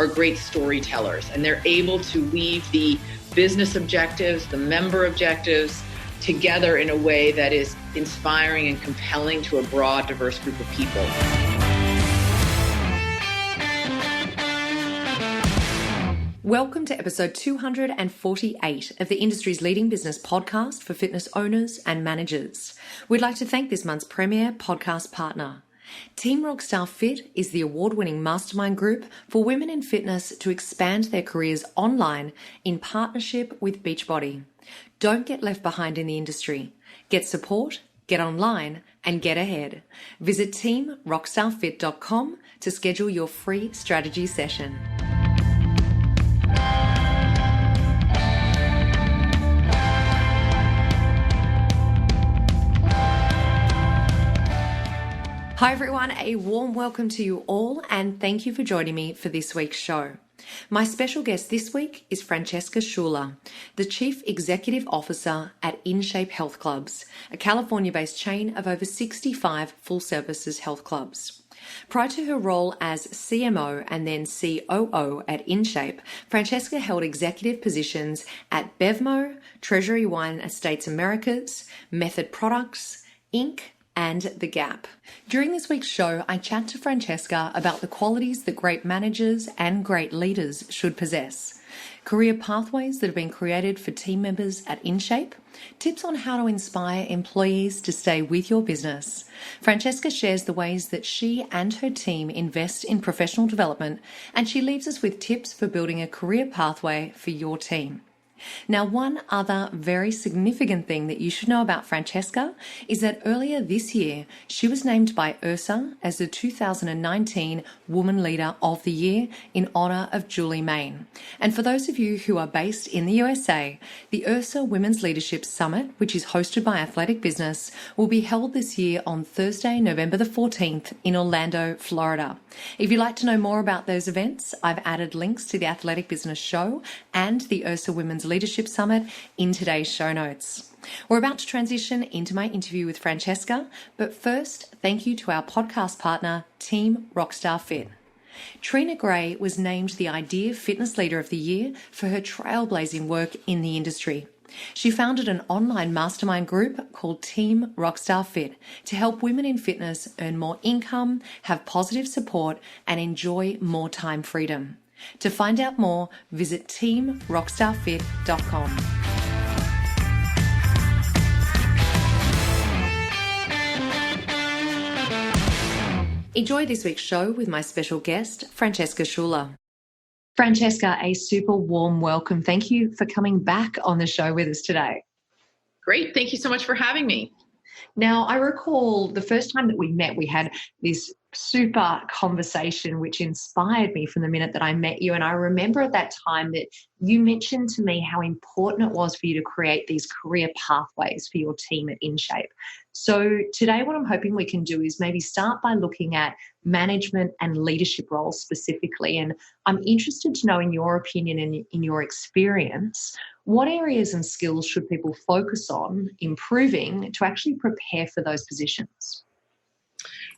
are great storytellers, and they're able to weave the business objectives, the member objectives together in a way that is inspiring and compelling to a broad, diverse group of people. Welcome to episode 248 of the industry's leading business podcast for fitness owners and managers. We'd like to thank this month's premier podcast partner. Team Rockstar Fit is the award-winning mastermind group for women in fitness to expand their careers online in partnership with Beachbody. Don't get left behind in the industry. Get support, get online, and get ahead. Visit teamrockstarfit.com to schedule your free strategy session. Hi everyone, a warm welcome to you all and thank you for joining me for this week's show. My special guest this week is Francesca Schuler, the Chief Executive Officer at InShape Health Clubs, a California-based chain of over 65 full-services health clubs. Prior to her role as CMO and then COO at InShape, Francesca held executive positions at BevMo, Treasury Wine Estates Americas, Method Products, Inc., and The Gap. During this week's show, I chat to Francesca about the qualities that great managers and great leaders should possess, career pathways that have been created for team members at InShape, tips on how to inspire employees to stay with your business. Francesca shares the ways that she and her team invest in professional development, and she leaves us with tips for building a career pathway for your team. Now, one other very significant thing that you should know about Francesca is that earlier this year, she was named by IHRSA as the 2019 Woman Leader of the Year in honor of Julie Main. And for those of you who are based in the USA, the IHRSA Women's Leadership Summit, which is hosted by Athletic Business, will be held this year on Thursday, November the 14th in Orlando, Florida. If you'd like to know more about those events, I've added links to the Athletic Business Show and the IHRSA Women's Leadership Summit in today's show notes. We're about to transition into my interview with Francesca, but first, thank you to our podcast partner, Team Rockstar Fit. Trina Gray was named the Idea Fitness Leader of the Year for her trailblazing work in the industry. She founded an online mastermind group called Team Rockstar Fit to help women in fitness earn more income, have positive support, and enjoy more time freedom. To find out more, visit teamrockstarfit.com. Enjoy this week's show with my special guest, Francesca Schuler. Francesca, a super warm welcome. Thank you for coming back on the show with us today. Great. Thank you so much for having me. Now, I recall the first time that we met, we had this super conversation which inspired me from the minute that I met you. And I remember at that time that you mentioned to me how important it was for you to create these career pathways for your team at InShape. So today what I'm hoping we can do is maybe start by looking at management and leadership roles specifically. And I'm interested to know, in your opinion and in your experience, what areas and skills should people focus on improving to actually prepare for those positions?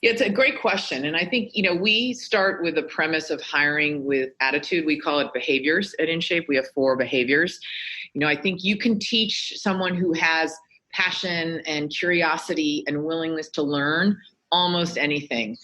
Yeah, it's a great question. And I think, we start with the premise of hiring with attitude. We call it behaviors at InShape. We have 4 behaviors. I think you can teach someone who has passion and curiosity and willingness to learn almost anything.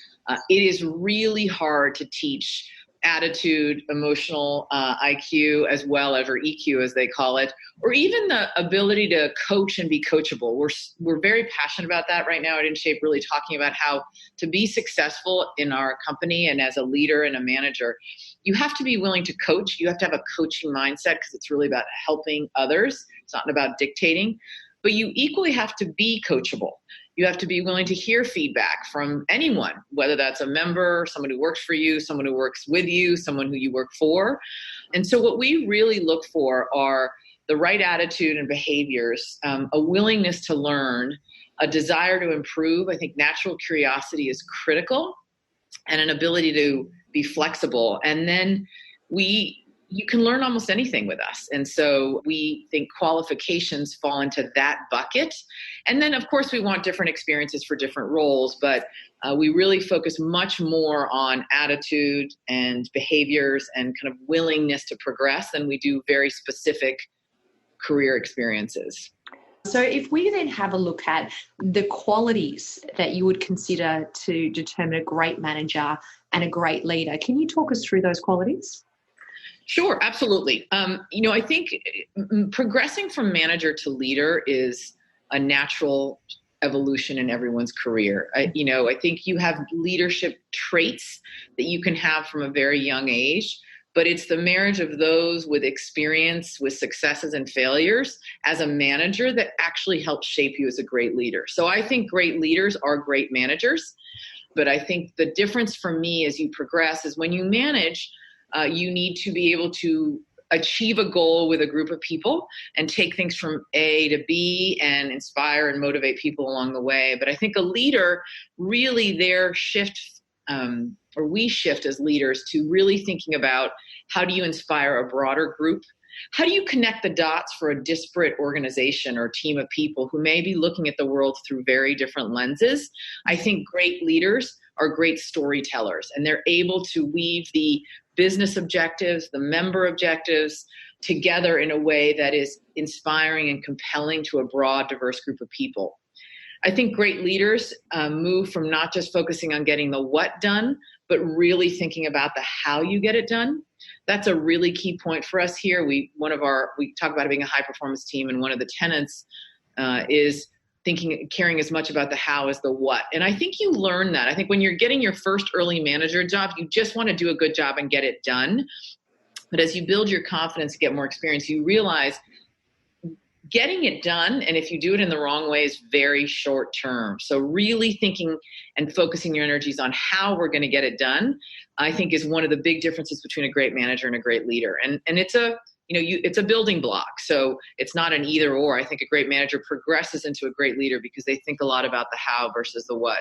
It is really hard to teach attitude, emotional IQ, as well as, or EQ as they call it, or even the ability to coach and be coachable. We're very passionate about that right now at InShape, really talking about how to be successful in our company and as a leader and a manager. You have to be willing to coach. You have to have a coaching mindset because it's really about helping others. It's not about dictating. But you equally have to be coachable. You have to be willing to hear feedback from anyone, whether that's a member, someone who works for you, someone who works with you, someone who you work for. And so what we really look for are the right attitude and behaviors, a willingness to learn, a desire to improve. I think natural curiosity is critical, and an ability to be flexible. And then we you can learn almost anything with us. And so we think qualifications fall into that bucket. And then, of course, we want different experiences for different roles, but we really focus much more on attitude and behaviors and kind of willingness to progress than we do very specific career experiences. So if we then have a look at the qualities that you would consider to determine a great manager and a great leader, can you talk us through those qualities? Sure, absolutely. I think progressing from manager to leader is a natural evolution in everyone's career. I think you have leadership traits that you can have from a very young age, but it's the marriage of those with experience, with successes and failures as a manager that actually helps shape you as a great leader. So I think great leaders are great managers, but I think the difference for me as you progress is when you manage, you need to be able to achieve a goal with a group of people and take things from A to B and inspire and motivate people along the way. But I think a leader, really their shift, or we shift as leaders to really thinking about how do you inspire a broader group? How do you connect the dots for a disparate organization or team of people who may be looking at the world through very different lenses? I think great leaders are great storytellers, and they're able to weave the business objectives, the member objectives together in a way that is inspiring and compelling to a broad, diverse group of people. I think great leaders move from not just focusing on getting the what done, but really thinking about the how you get it done. That's a really key point for us here. We talk about it being a high performance team, and one of the tenets is caring as much about the how as the what. And I think you learn that. I think when you're getting your first early manager job, you just want to do a good job and get it done. But as you build your confidence, get more experience, you realize getting it done, and if you do it in the wrong way, is very short term. So really thinking and focusing your energies on how we're going to get it done, I think is one of the big differences between a great manager and a great leader. And it's it's a building block. So it's not an either or. I think a great manager progresses into a great leader because they think a lot about the how versus the what.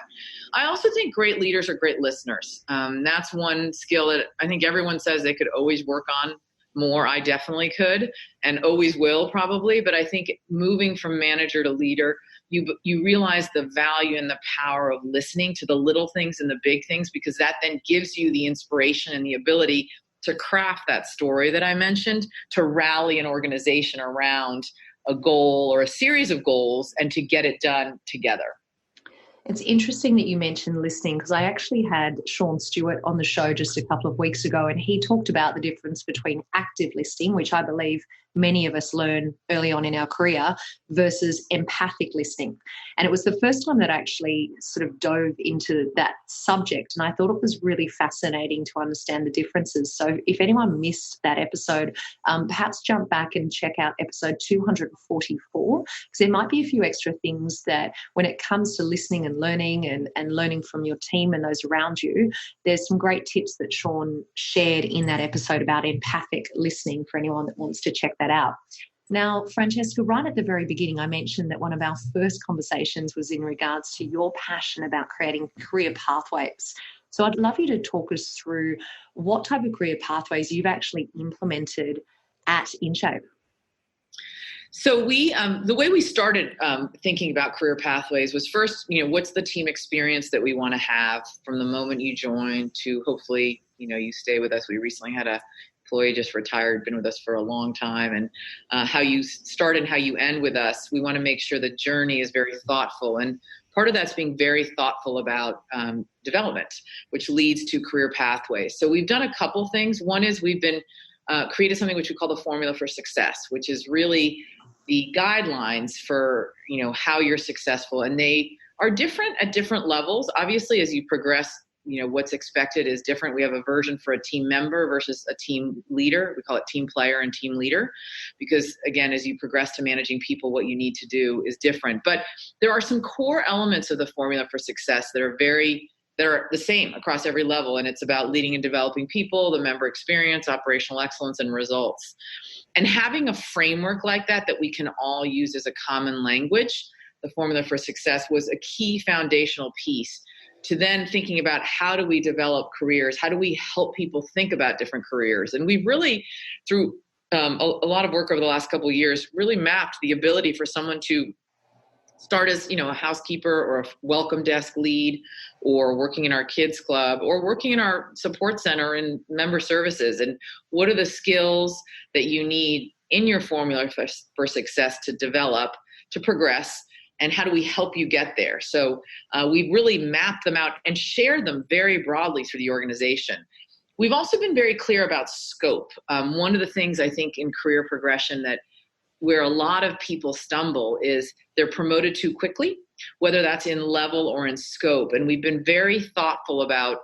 I also think great leaders are great listeners. That's one skill that I think everyone says they could always work on more. I definitely could and always will probably. But I think moving from manager to leader, you realize the value and the power of listening to the little things and the big things, because that then gives you the inspiration and the ability to craft that story that I mentioned, to rally an organization around a goal or a series of goals and to get it done together. It's interesting that you mentioned listening, because I actually had Sean Stewart on the show just a couple of weeks ago, and he talked about the difference between active listening, which I believe many of us learn early on in our career, versus empathic listening. And it was the first time that I actually sort of dove into that subject, and I thought it was really fascinating to understand the differences. So if anyone missed that episode, perhaps jump back and check out episode 244, because there might be a few extra things that when it comes to listening and learning and learning from your team and those around you, there's some great tips that Sean shared in that episode about empathic listening for anyone that wants to check that out. Now, Francesca, right at the very beginning, I mentioned that one of our first conversations was in regards to your passion about creating career pathways. So I'd love you to talk us through what type of career pathways you've actually implemented at InShape. So the way we started thinking about career pathways was first, what's the team experience that we want to have from the moment you join to hopefully, you stay with us. We recently had a employee just retired, been with us for a long time, and how you start and how you end with us. We want to make sure the journey is very thoughtful. And part of that's being very thoughtful about development, which leads to career pathways. So we've done a couple things. One is we've been created something which we call the formula for success, which is really the guidelines for, how you're successful. And they are different at different levels. Obviously, as you progress, what's expected is different. We have a version for a team member versus a team leader. We call it team player and team leader, because again, as you progress to managing people, what you need to do is different. But there are some core elements of the formula for success that are the same across every level. And it's about leading and developing people, the member experience, operational excellence, and results. And having a framework like that we can all use as a common language, the formula for success, was a key foundational piece. to then thinking about how do we develop careers? How do we help people think about different careers? And we've really, through a lot of work over the last couple of years, really mapped the ability for someone to start as, a housekeeper or a welcome desk lead, or working in our kids club, or working in our support center and member services. And what are the skills that you need in your formula for success to develop, to progress, and how do we help you get there? So we've really mapped them out and shared them very broadly through the organization. We've also been very clear about scope. One of the things I think in career progression that where a lot of people stumble is they're promoted too quickly, whether that's in level or in scope. And we've been very thoughtful about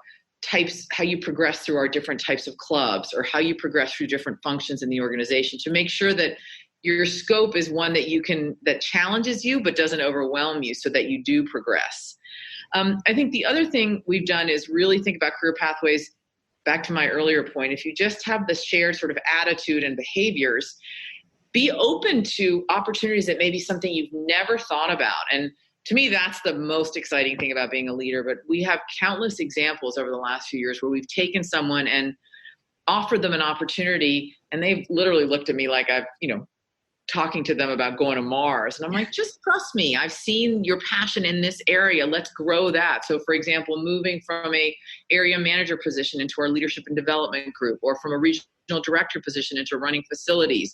how you progress through our different types of clubs, or how you progress through different functions in the organization, to make sure that your scope is one that challenges you but doesn't overwhelm you, so that you do progress. I think the other thing we've done is really think about career pathways. Back to my earlier point, if you just have the shared sort of attitude and behaviors, be open to opportunities that may be something you've never thought about. And to me, that's the most exciting thing about being a leader. But we have countless examples over the last few years where we've taken someone and offered them an opportunity, and they've literally looked at me like I've, talking to them about going to Mars. And I'm like, just trust me. I've seen your passion in this area. Let's grow that. So for example, moving from a area manager position into our leadership and development group, or from a regional director position into running facilities,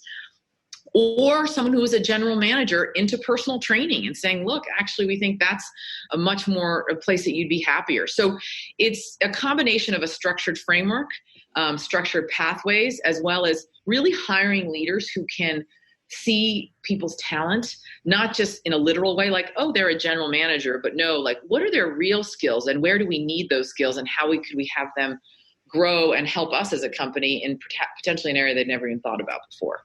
or someone who is a general manager into personal training and saying, look, actually, we think that's a place that you'd be happier. So it's a combination of a structured framework, structured pathways, as well as really hiring leaders who can see people's talent, not just in a literal way, like, oh, they're a general manager, but no, like, what are their real skills, and where do we need those skills, and how could we have them grow and help us as a company in potentially an area they'd never even thought about before.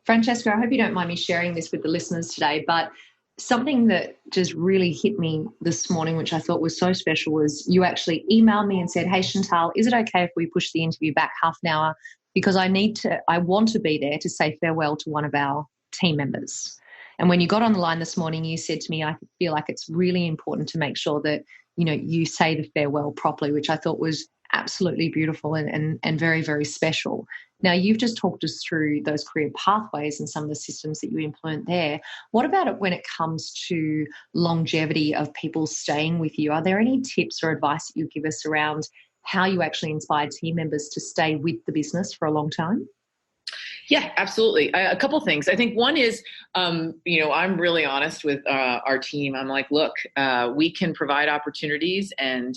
Francesca, I hope you don't mind me sharing this with the listeners today, but something that just really hit me this morning, which I thought was so special, was you actually emailed me and said, hey, Chantal, is it okay if we push the interview back half an hour? Because I want to be there to say farewell to one of our team members. And when you got on the line this morning, you said to me, I feel like it's really important to make sure that, you say the farewell properly, which I thought was absolutely beautiful and very, very special. Now, you've just talked us through those career pathways and some of the systems that you implement there. What about it when it comes to longevity of people staying with you? Are there any tips or advice that you give us around how you actually inspire team members to stay with the business for a long time? Yeah, absolutely. A couple things. I think one is, I'm really honest with our team. I'm like, look, we can provide opportunities and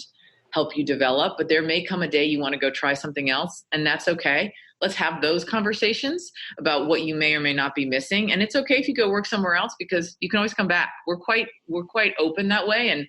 help you develop, but there may come a day you want to go try something else, and that's okay. Let's have those conversations about what you may or may not be missing. And it's okay if you go work somewhere else, because you can always come back. We're quite open that way. And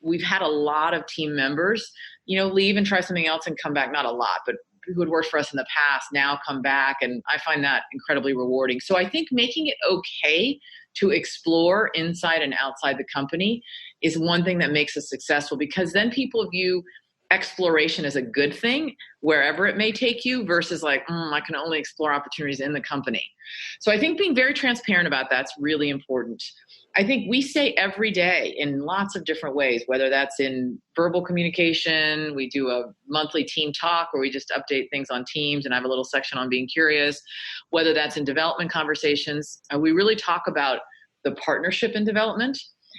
we've had a lot of team members, leave and try something else and come back. Not a lot, but who had worked for us in the past now come back. And I find that incredibly rewarding. So I think making it okay to explore inside and outside the company is one thing that makes us successful, because then people view exploration as a good thing wherever it may take you, versus like, I can only explore opportunities in the company. So I think being very transparent about that's really important. I think we say every day in lots of different ways, whether that's in verbal communication, we do a monthly team talk where we just update things on teams, and I have a little section on being curious, whether that's in development conversations, we really talk about the partnership in development.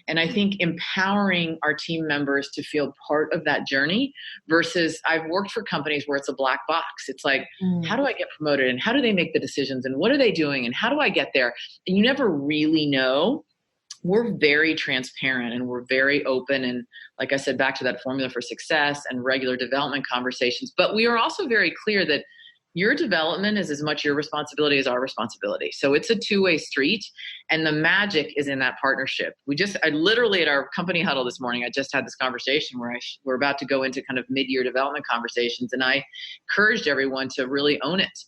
And I think empowering our team members to feel part of that journey, versus I've worked for companies where it's a black box. It's like, how do I get promoted, and how do they make the decisions, and what are they doing, and how do I get there? And you never really know. We're very transparent and we're very open. And like I said, back to that formula for success and regular development conversations. But we are also very clear that your development is as much your responsibility as our responsibility. So it's a two-way street, and the magic is in that partnership. I literally at our company huddle this morning, I just had this conversation where we're about to go into kind of mid-year development conversations. And I encouraged everyone to really own it,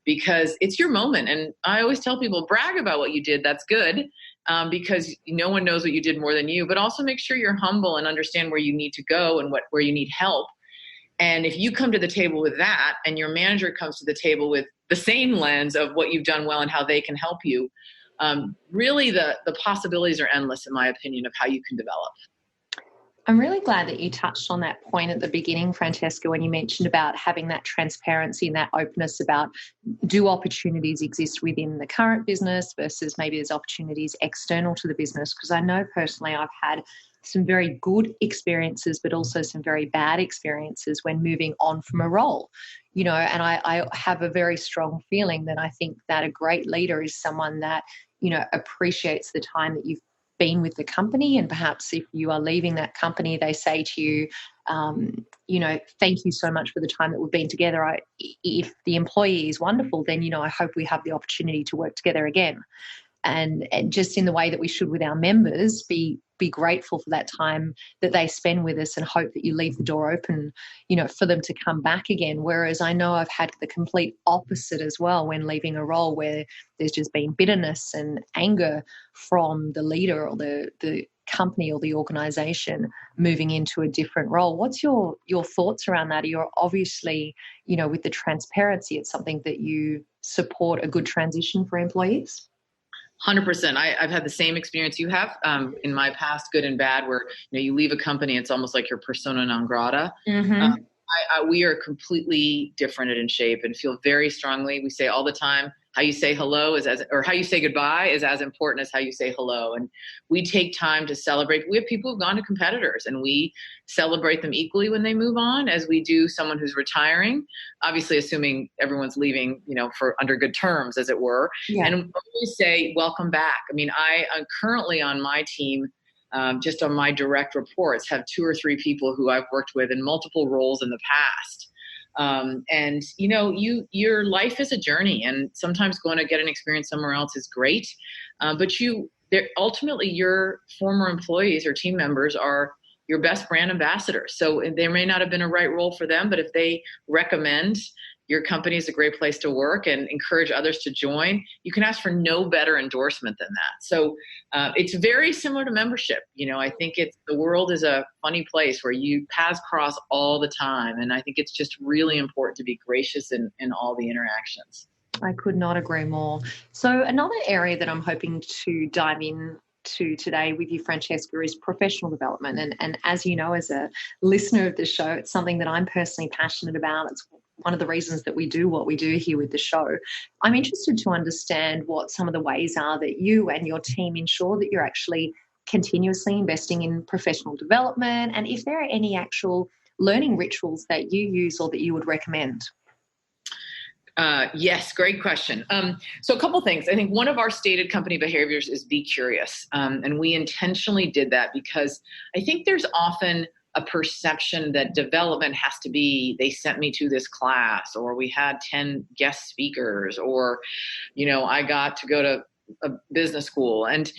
because it's your moment. And I always tell people, brag about what you did. That's good. Because no one knows what you did more than you, but also make sure you're humble and understand where you need to go and where you need help. And if you come to the table with that, and your manager comes to the table with the same lens of what you've done well and how they can help you, really the possibilities are endless, in my opinion, of how you can develop. I'm really glad that you touched on that point at the beginning, Francesca, when you mentioned about having that transparency and that openness about, do opportunities exist within the current business versus maybe there's opportunities external to the business? Because I know personally I've had some very good experiences, but also some very bad experiences when moving on from a role. And I have a very strong feeling that I think that a great leader is someone that, appreciates the time that you've been with the company, and perhaps if you are leaving that company, they say to you, thank you so much for the time that we've been together. If the employee is wonderful, then, I hope we have the opportunity to work together again. And just in the way that we should with our members, be grateful for that time that they spend with us and hope that you leave the door open, for them to come back again. Whereas I know I've had the complete opposite as well when leaving a role where there's just been bitterness and anger from the leader or the company or the organization moving into a different role. What's your thoughts around that? You're obviously, with the transparency, it's something that you support a good transition for employees. 100%. I've had the same experience you have in my past, good and bad, where you leave a company, it's almost like your persona non grata. Mm-hmm. We are completely different at InShape and feel very strongly. We say all the time, how you say hello or how you say goodbye is as important as how you say hello. And we take time to celebrate. We have people who've gone to competitors, and we celebrate them equally when they move on as we do someone who's retiring, obviously assuming everyone's leaving, for under good terms, as it were. Yeah. And we say, welcome back. I mean, I'm currently on my team, just on my direct reports, have 2 or 3 people who I've worked with in multiple roles in the past. And your life is a journey, and sometimes going to get an experience somewhere else is great. But ultimately your former employees or team members are your best brand ambassadors. So there may not have been a right role for them, but if they recommend your company is a great place to work and encourage others to join, you can ask for no better endorsement than that. So it's very similar to membership. I think the world is a funny place where you paths cross all the time. And I think it's just really important to be gracious in all the interactions. I could not agree more. So another area that I'm hoping to dive in to today with you, Francesca, is professional development. And as you know, as a listener of the show, it's something that I'm personally passionate about. It's one of the reasons that we do what we do here with the show. I'm interested to understand what some of the ways are that you and your team ensure that you're actually continuously investing in professional development, and if there are any actual learning rituals that you use or that you would recommend. Yes, great question. So a couple things. I think one of our stated company behaviors is be curious. And we intentionally did that because I think there's often a perception that development has to be, they sent me to this class, or we had 10 guest speakers, or, I got to go to a business school. And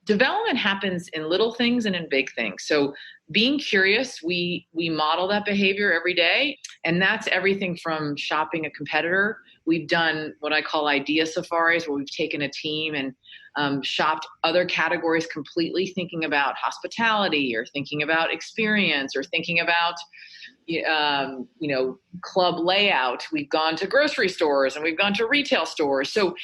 development happens in little things and in big things. So being curious, we model that behavior every day. And that's everything from shopping a competitor. We've done what I call idea safaris, where we've taken a team and shopped other categories completely, thinking about hospitality or thinking about experience or thinking about, club layout. We've gone to grocery stores and we've gone to retail stores. So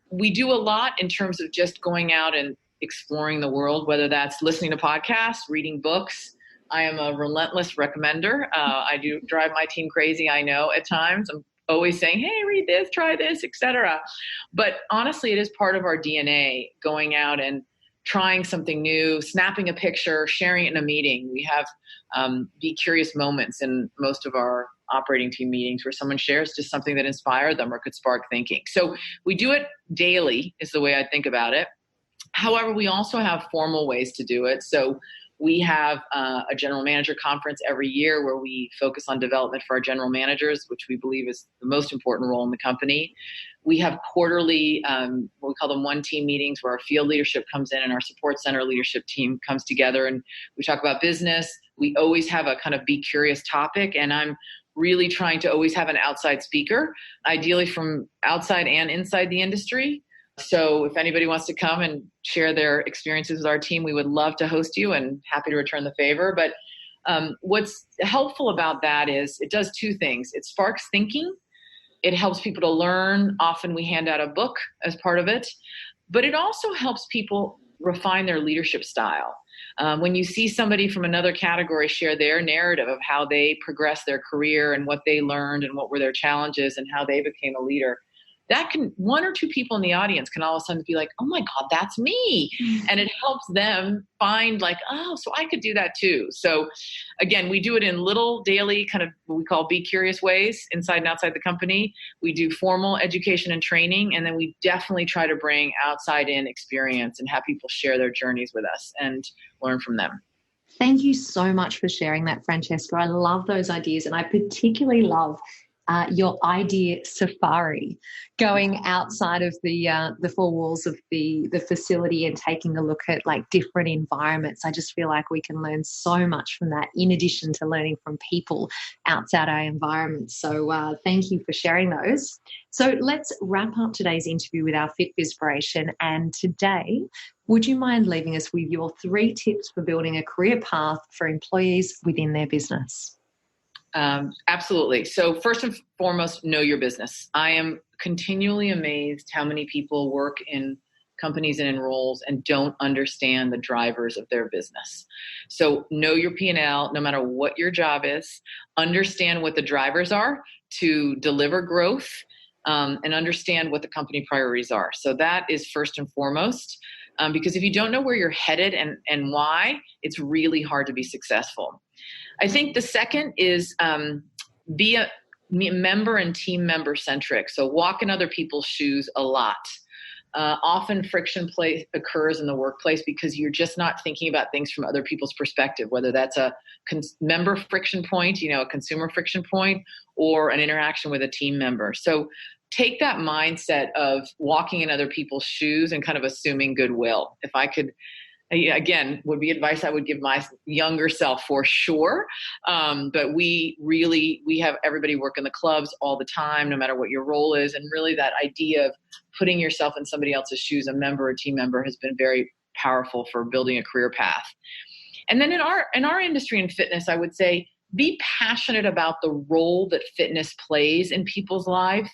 we do a lot in terms of just going out and exploring the world, whether that's listening to podcasts, reading books. I am a relentless recommender. I do drive my team crazy, I know, at times. I'm always saying, hey, read this, try this, etc. But honestly, it is part of our DNA, going out and trying something new, snapping a picture, sharing it in a meeting. We have be curious moments in most of our operating team meetings where someone shares just something that inspired them or could spark thinking. So we do it daily is the way I think about it. However, we also have formal ways to do it. So we have a general manager conference every year where we focus on development for our general managers, which we believe is the most important role in the company. We have quarterly, what we call them one team meetings, where our field leadership comes in and our support center leadership team comes together and we talk about business. We always have a kind of be curious topic, and I'm really trying to always have an outside speaker, ideally from outside and inside the industry. So if anybody wants to come and share their experiences with our team, we would love to host you and happy to return the favor. But what's helpful about that is it does 2 things. It sparks thinking. It helps people to learn. Often we hand out a book as part of it, but it also helps people refine their leadership style. When you see somebody from another category share their narrative of how they progressed their career and what they learned and what were their challenges and how they became a leader, that can, one or two people in the audience can all of a sudden be like, oh my God, that's me. And it helps them find like, oh, so I could do that too. So again, we do it in little daily kind of what we call be curious ways inside and outside the company. We do formal education and training, and then we definitely try to bring outside in experience and have people share their journeys with us and learn from them. Thank you so much for sharing that, Francesca. I love those ideas, and I particularly love your idea safari, going outside of the four walls of the facility and taking a look at like different environments. I just feel like we can learn so much from that, in addition to learning from people outside our environment. So thank you for sharing those. So let's wrap up today's interview with our Fit Inspiration. And today, would you mind leaving us with your 3 tips for building a career path for employees within their business? Absolutely. So first and foremost, know your business. I am continually amazed how many people work in companies and in roles and don't understand the drivers of their business. So know your P&L, no matter what your job is, understand what the drivers are to deliver growth, and understand what the company priorities are. So that is first and foremost, because if you don't know where you're headed and why, it's really hard to be successful. I think the second is be a member and team member centric. So walk in other people's shoes a lot. Often friction occurs in the workplace because you're just not thinking about things from other people's perspective, whether that's a member friction point, a consumer friction point, or an interaction with a team member. So take that mindset of walking in other people's shoes and kind of assuming goodwill. If I could, again, would be advice I would give my younger self for sure. But we have everybody work in the clubs all the time, no matter what your role is. And really that idea of putting yourself in somebody else's shoes, a member or team member, has been very powerful for building a career path. And then in our industry in fitness, I would say be passionate about the role that fitness plays in people's lives.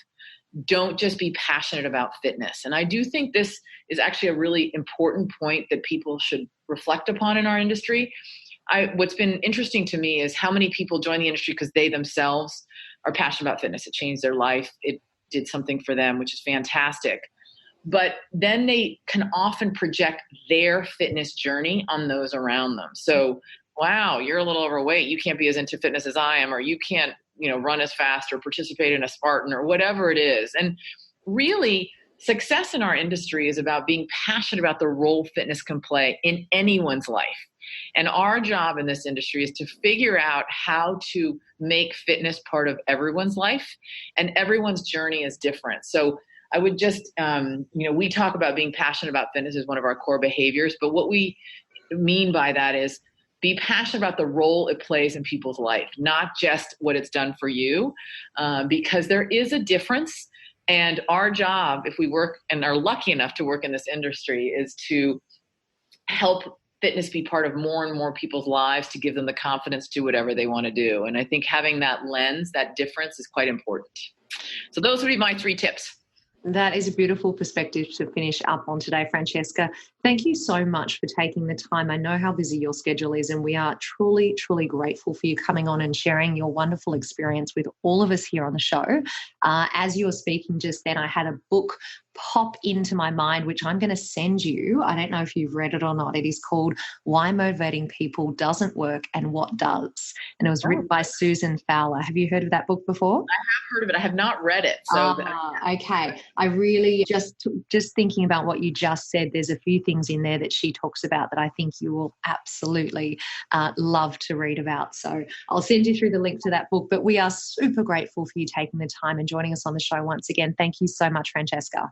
Don't just be passionate about fitness. And I do think this is actually a really important point that people should reflect upon in our industry. What's been interesting to me is how many people join the industry because they themselves are passionate about fitness. It changed their life. It did something for them, which is fantastic. But then they can often project their fitness journey on those around them. So, wow, you're a little overweight. You can't be as into fitness as I am, or you can't run as fast or participate in a Spartan or whatever it is. And really, success in our industry is about being passionate about the role fitness can play in anyone's life. And our job in this industry is to figure out how to make fitness part of everyone's life, and everyone's journey is different. So I would just, we talk about being passionate about fitness as one of our core behaviors, but what we mean by that is be passionate about the role it plays in people's life, not just what it's done for you, because there is a difference. And our job, if we work and are lucky enough to work in this industry, is to help fitness be part of more and more people's lives, to give them the confidence to do whatever they want to do. And I think having that lens, that difference, is quite important. So those would be my 3 tips. That is a beautiful perspective to finish up on today, Francesca. Thank you so much for taking the time. I know how busy your schedule is, and we are truly, truly grateful for you coming on and sharing your wonderful experience with all of us here on the show. As you were speaking just then, I had a book pop into my mind, which I'm going to send you. I don't know if you've read it or not. It is called Why Motivating People Doesn't Work and What Does. And it was written by Susan Fowler. Have you heard of that book before? I have heard of it. I have not read it. So okay. I really just thinking about what you just said, there's a few things in there that she talks about that I think you will absolutely love to read about. So I'll send you through the link to that book. But we are super grateful for you taking the time and joining us on the show once again. Thank you so much, Francesca.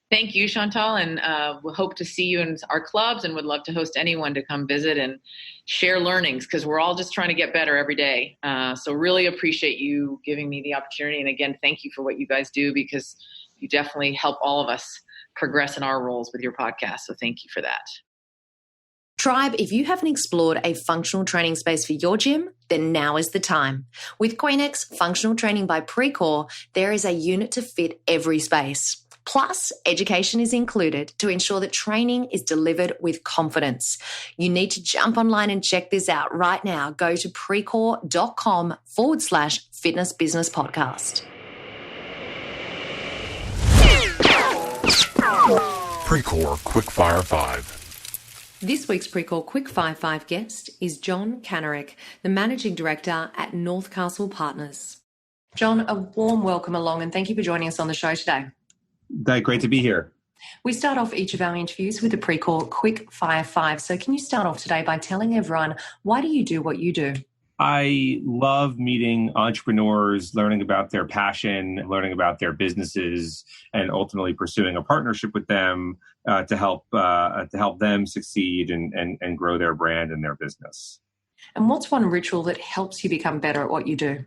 Thank you, Chantal, and we'll hope to see you in our clubs, and would love to host anyone to come visit and share learnings, because we're all just trying to get better every day. So really appreciate you giving me the opportunity. And again, thank you for what you guys do, because you definitely help all of us progress in our roles with your podcast. So thank you for that. Tribe, if you haven't explored a functional training space for your gym, then now is the time. With Queenex Functional Training by PreCall, there is a unit to fit every space. Plus, education is included to ensure that training is delivered with confidence. You need to jump online and check this out right now. Go to precore.com/fitness business podcast. PreCall Quickfire 5. This week's PreCall Quickfire 5 guest is John Kanarek, the Managing Director at North Castle Partners. John, a warm welcome along and thank you for joining us on the show today. Great to be here. We start off each of our interviews with a PreCall Quickfire 5. So can you start off today by telling everyone, why do you do what you do? I love meeting entrepreneurs, learning about their passion, learning about their businesses, and ultimately pursuing a partnership with them to help them succeed and grow their brand and their business. And what's one ritual that helps you become better at what you do?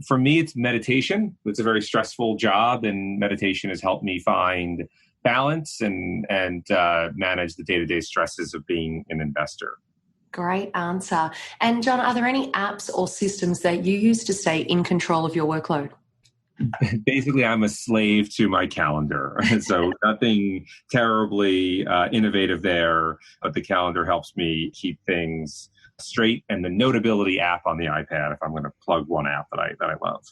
For me, it's meditation. It's a very stressful job, and meditation has helped me find balance and manage the day-to-day stresses of being an investor. Great answer. And John, are there any apps or systems that you use to stay in control of your workload? Basically, I'm a slave to my calendar. So nothing terribly innovative there, but the calendar helps me keep things straight. And the Notability app on the iPad, if I'm going to plug one app that I love.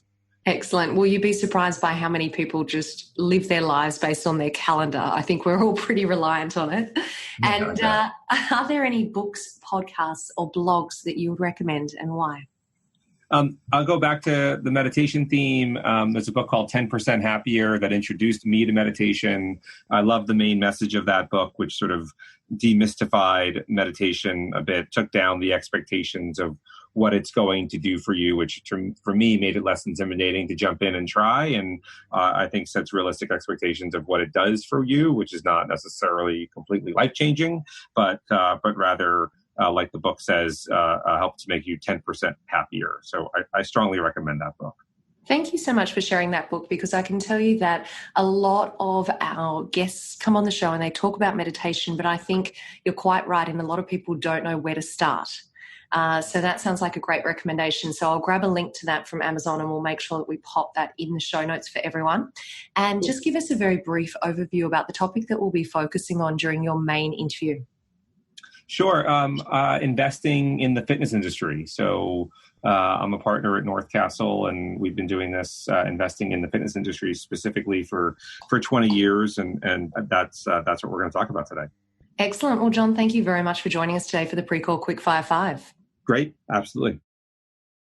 Excellent. Will you be surprised by how many people just live their lives based on their calendar? I think we're all pretty reliant on it. And are there any books, podcasts, or blogs that you would recommend and why? I'll go back to the meditation theme. There's a book called 10% Happier that introduced me to meditation. I love the main message of that book, which sort of demystified meditation a bit, took down the expectations of what it's going to do for you, which for me made it less intimidating to jump in and try. And I think sets realistic expectations of what it does for you, which is not necessarily completely life-changing, but rather, like the book says, helps make you 10% happier. So I strongly recommend that book. Thank you so much for sharing that book, because I can tell you that a lot of our guests come on the show and they talk about meditation, but I think you're quite right, and a lot of people don't know where to start. So that sounds like a great recommendation. So I'll grab a link to that from Amazon and we'll make sure that we pop that in the show notes for everyone. And just give us a very brief overview about the topic that we'll be focusing on during your main interview. Sure. Investing in the fitness industry. So I'm a partner at North Castle, and we've been doing this investing in the fitness industry specifically for 20 years. And that's what we're going to talk about today. Excellent. Well, John, thank you very much for joining us today for the PreCall Quickfire 5. Great. Absolutely.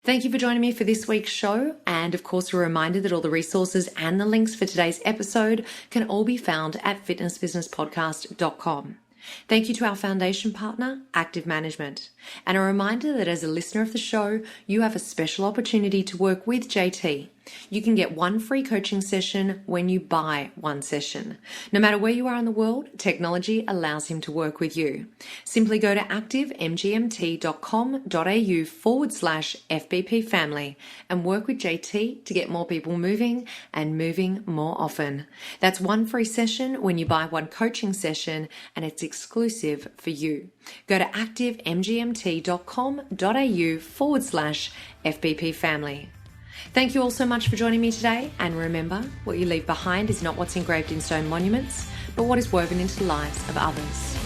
Thank you for joining me for this week's show. And of course, a reminder that all the resources and the links for today's episode can all be found at fitnessbusinesspodcast.com. Thank you to our foundation partner, Active Management. And a reminder that as a listener of the show, you have a special opportunity to work with JT. You can get one free coaching session when you buy one session. No matter where you are in the world, technology allows him to work with you. Simply go to activemgmt.com.au/FBP family and work with JT to get more people moving and moving more often. That's one free session when you buy one coaching session, and it's exclusive for you. Go to activemgmt.com.au/FBP family. Thank you all so much for joining me today. And remember, what you leave behind is not what's engraved in stone monuments, but what is woven into the lives of others.